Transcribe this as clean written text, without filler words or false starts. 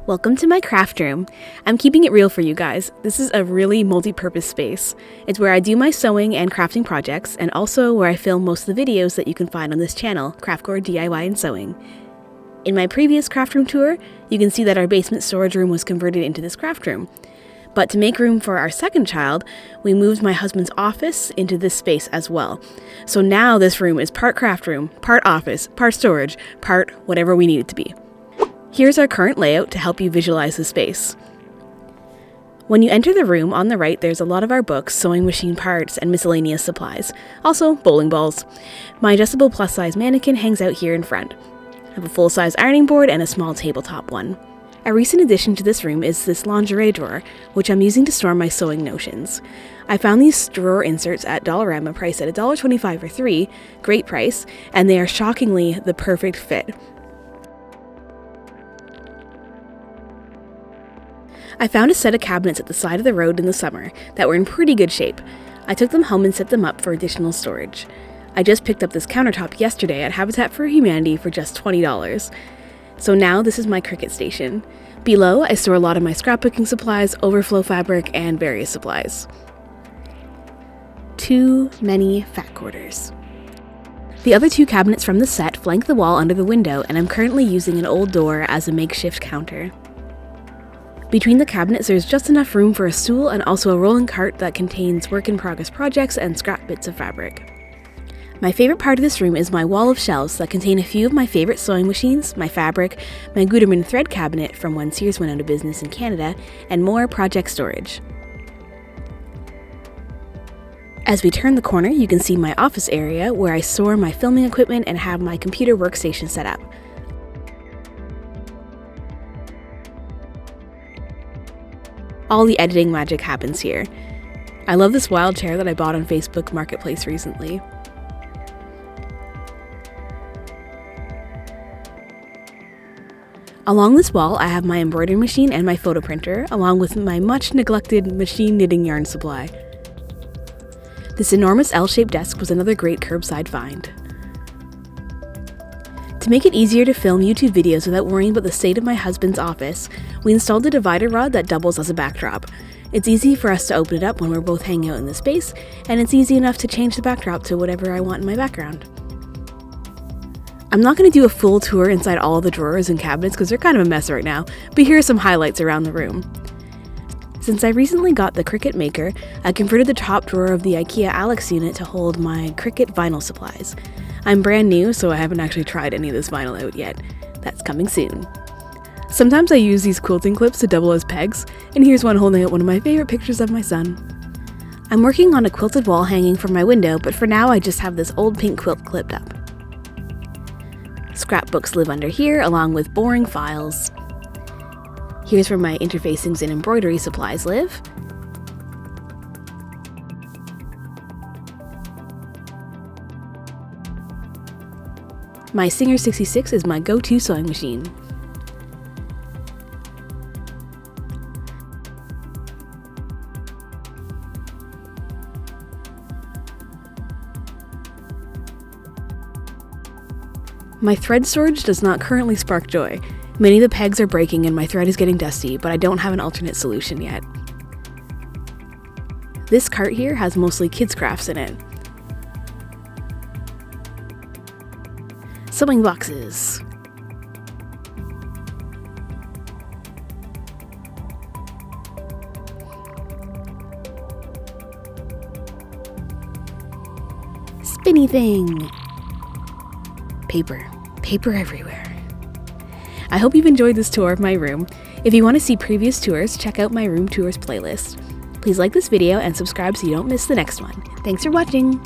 Welcome to my craft room. I'm keeping it real for you guys. This is a really multi-purpose space. It's where I do my sewing and crafting projects, and also where I film most of the videos that you can find on this channel, Craftcore DIY and Sewing. In my previous craft room tour, you can see that our basement storage room was converted into this craft room. But to make room for our second child, we moved my husband's office into this space as well. So now this room is part craft room, part office, part storage, part whatever we need it to be. Here's our current layout to help you visualize the space. When you enter the room, on the right there's a lot of our books, sewing machine parts, and miscellaneous supplies. Also, bowling balls. My adjustable plus-size mannequin hangs out here in front. I have a full-size ironing board and a small tabletop one. A recent addition to this room is this lingerie drawer, which I'm using to store my sewing notions. I found these drawer inserts at Dollarama priced at $1.25 for 3, great price, and they are shockingly the perfect fit. I found a set of cabinets at the side of the road in the summer that were in pretty good shape. I took them home and set them up for additional storage. I just picked up this countertop yesterday at Habitat for Humanity for just $20. So now this is my Cricut Station. Below, I store a lot of my scrapbooking supplies, overflow fabric, and various supplies. Too many fat quarters. The other two cabinets from the set flank the wall under the window, and I'm currently using an old door as a makeshift counter. Between the cabinets, there's just enough room for a stool and also a rolling cart that contains work-in-progress projects and scrap bits of fabric. My favorite part of this room is my wall of shelves that contain a few of my favorite sewing machines, my fabric, my Gutermann thread cabinet from when Sears went out of business in Canada, and more project storage. As we turn the corner, you can see my office area where I store my filming equipment and have my computer workstation set up. All the editing magic happens here. I love this wild chair that I bought on Facebook Marketplace recently. Along this wall, I have my embroidery machine and my photo printer, along with my much neglected machine knitting yarn supply. This enormous L-shaped desk was another great curbside find. To make it easier to film YouTube videos without worrying about the state of my husband's office, we installed a divider rod that doubles as a backdrop. It's easy for us to open it up when we're both hanging out in the space, and it's easy enough to change the backdrop to whatever I want in my background. I'm not going to do a full tour inside all of the drawers and cabinets because they're kind of a mess right now, but here are some highlights around the room. Since I recently got the Cricut Maker, I converted the top drawer of the IKEA Alex unit to hold my Cricut vinyl supplies. I'm brand new, so I haven't actually tried any of this vinyl out yet. That's coming soon. Sometimes I use these quilting clips to double as pegs, and here's one holding up one of my favorite pictures of my son. I'm working on a quilted wall hanging from my window, but for now I just have this old pink quilt clipped up. Scrapbooks live under here, along with boring files. Here's where my interfacings and embroidery supplies live. My Singer 66 is my go-to sewing machine. My thread storage does not currently spark joy. Many of the pegs are breaking and my thread is getting dusty, but I don't have an alternate solution yet. This cart here has mostly kids' crafts in it. Sewing boxes. Spinny thing. Paper everywhere. I hope you've enjoyed this tour of my room. If you want to see previous tours, check out my room tours playlist. Please like this video and subscribe so you don't miss the next one. Thanks for watching!